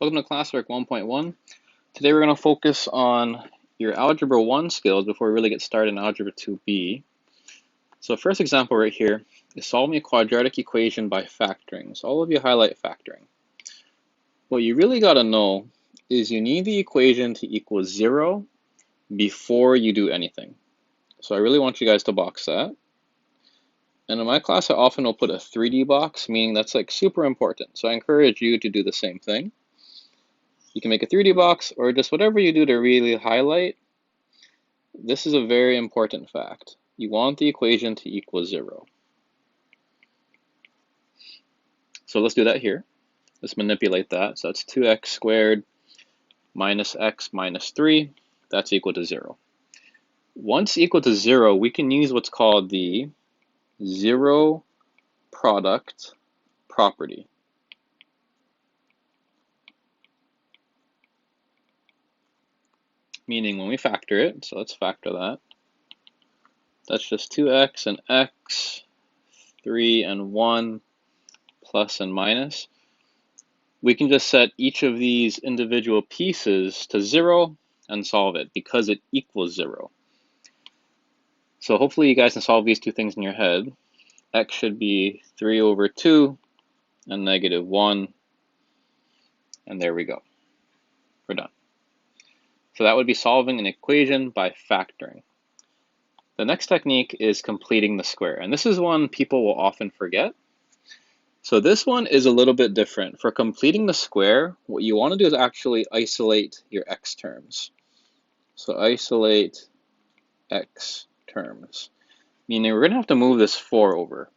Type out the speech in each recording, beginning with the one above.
Welcome to Classwork 1.1. Today we're going to focus on your Algebra 1 skills before we really get started in Algebra 2b. So first example right here is solving a quadratic equation by factoring. So all of you highlight factoring. What you really got to know is you need the equation to equal 0 before you do anything. So I really want you guys to box that. And in my class, I often will put a 3D box, meaning that's like super important. So I encourage you to do the same thing. You can make a 3D box or just whatever you do to really highlight. This is a very important fact. You want the equation to equal 0. So let's do that here. Let's manipulate that. So that's 2x squared minus x minus 3. That's equal to 0. Once equal to 0, we can use what's called the zero product property. Meaning when we factor it, so let's factor that. That's just 2x and x, 3 and 1, plus and minus. We can just set each of these individual pieces to 0 and solve it because it equals 0. So hopefully you guys can solve these two things in your head. X should be 3 over 2 and negative 1. And there we go. We're done. So that would be solving an equation by factoring. The next technique is completing the square. And this is one people will often forget. So this one is a little bit different. For completing the square, what you want to do is actually isolate your x terms. So isolate x terms, meaning we're going to have to move this 4 over.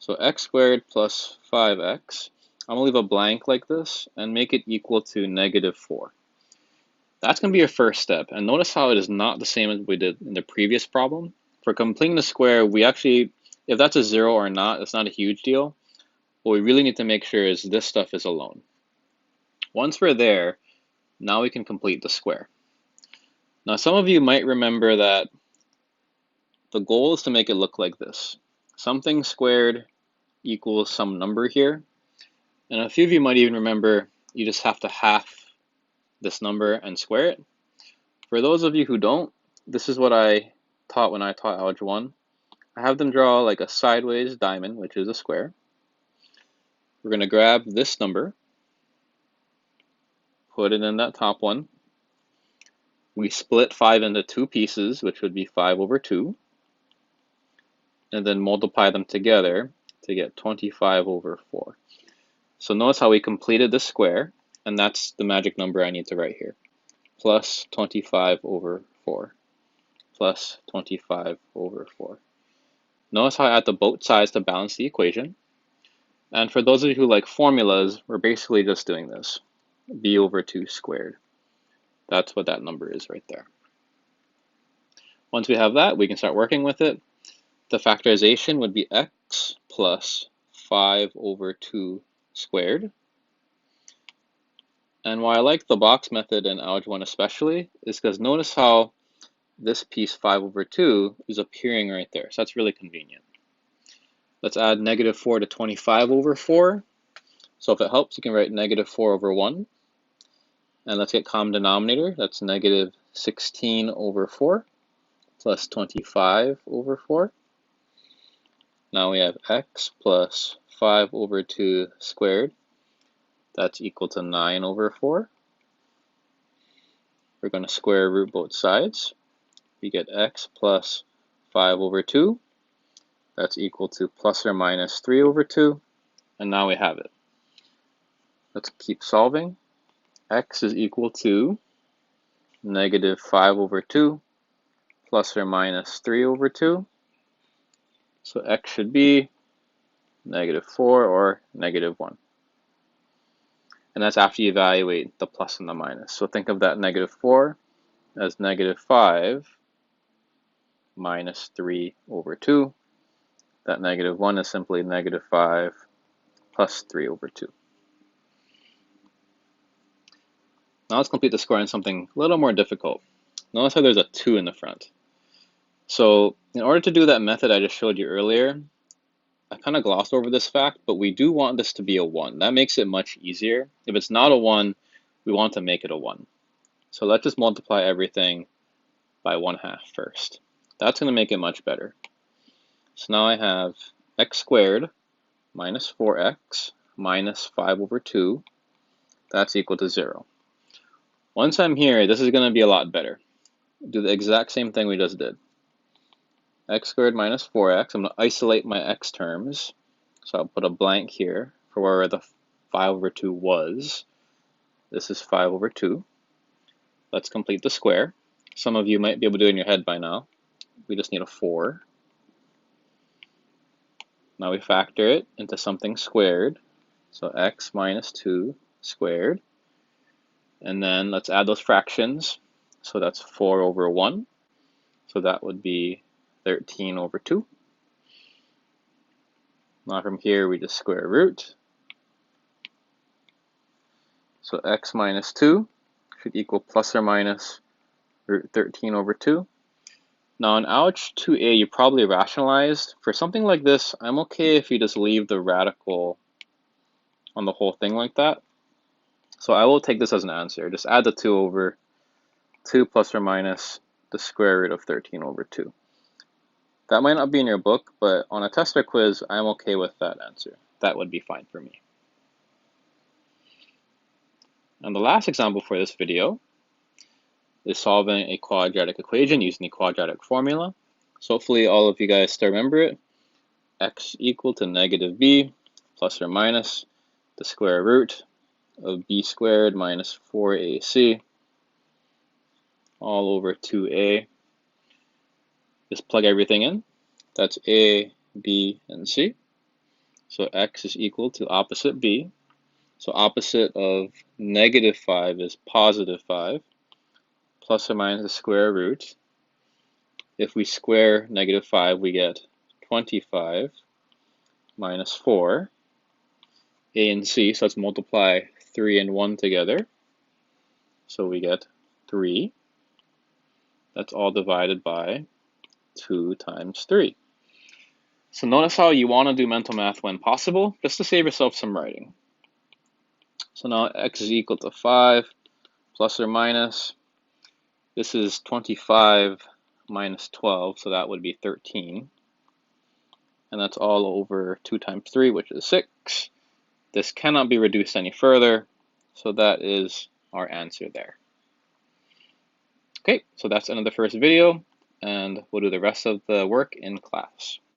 So x squared plus 5x, I'm going to leave a blank like this and make it equal to negative 4. That's going to be your first step. And notice how it is not the same as we did in the previous problem. For completing the square, we actually, if that's a 0 or not, it's not a huge deal. What we really need to make sure is this stuff is alone. Once we're there, now we can complete the square. Now some of you might remember that the goal is to make it look like this. Something squared equals some number here. And a few of you might even remember you just have to half this number and square it. For those of you who don't, this is what I taught when I taught Algebra 1. I have them draw like a sideways diamond, which is a square. We're going to grab this number, put it in that top one. We split 5 into 2 pieces, which would be 5 over 2. And then multiply them together to get 25 over 4. So notice how we completed the square, and that's the magic number I need to write here. Plus 25 over 4. Plus 25 over 4. Notice how I add the both sides to balance the equation. And for those of you who like formulas, we're basically just doing this. B over 2 squared. That's what that number is right there. Once we have that, we can start working with it. The factorization would be x plus 5 over 2 squared. And why I like the box method in Algebra 1 especially is because notice how this piece 5 over 2 is appearing right there. So that's really convenient. Let's add negative 4 to 25 over 4. So if it helps, you can write negative 4 over 1. And let's get common denominator. That's negative 16 over 4 plus 25 over 4. Now we have x plus 5 over 2 squared. That's equal to 9 over 4. We're going to square root both sides. We get x plus 5 over 2. That's equal to plus or minus 3 over 2. And now we have it. Let's keep solving. X is equal to negative 5 over 2 plus or minus 3 over 2. So x should be negative 4 or negative 1. And that's after you evaluate the plus and the minus. So think of that negative 4 as negative 5 minus 3 over 2. That negative 1 is simply negative 5 plus 3 over 2. Now let's complete the square on something a little more difficult. Notice how there's a 2 in the front. So in order to do that method I just showed you earlier, I kind of glossed over this fact, but we do want this to be a 1. That makes it much easier. If it's not a 1, we want to make it a 1. So let's just multiply everything by 1/2 first. That's going to make it much better. So now I have x squared minus 4x minus 5 over 2. That's equal to 0. Once I'm here, this is going to be a lot better. Do the exact same thing we just did. X squared minus 4x. I'm going to isolate my x terms. So I'll put a blank here for where the 5 over 2 was. This is 5 over 2. Let's complete the square. Some of you might be able to do it in your head by now. We just need a 4. Now we factor it into something squared. So x minus 2 squared. And then let's add those fractions. So that's 4 over 1. So that would be 13 over 2. Now from here we just square root. So x minus 2 should equal plus or minus root 13 over 2. Now in Algebra 2a, you probably rationalized. For something like this, I'm okay if you just leave the radical on the whole thing like that. So I will take this as an answer. Just add the 2 over 2 plus or minus the square root of 13 over 2. That might not be in your book, but on a test or quiz, I'm okay with that answer. That would be fine for me. And the last example for this video is solving a quadratic equation using the quadratic formula. So hopefully all of you guys still remember it. X equal to negative b plus or minus the square root of b squared minus 4ac all over 2a. Just plug everything in. That's a, b, and c. So x is equal to opposite b. So opposite of negative 5 is positive 5, plus or minus the square root. If we square negative 5, we get 25 minus 4, a and c. So let's multiply 3 and 1 together. So we get 3. That's all divided by 2 times 3. So notice how you want to do mental math when possible, just to save yourself some writing. So now x is equal to 5 plus or minus. This is 25 minus 12, so that would be 13. And that's all over 2 times 3, which is 6. This cannot be reduced any further, so that is our answer there. Okay, so that's the end of the first video, and we'll do the rest of the work in class.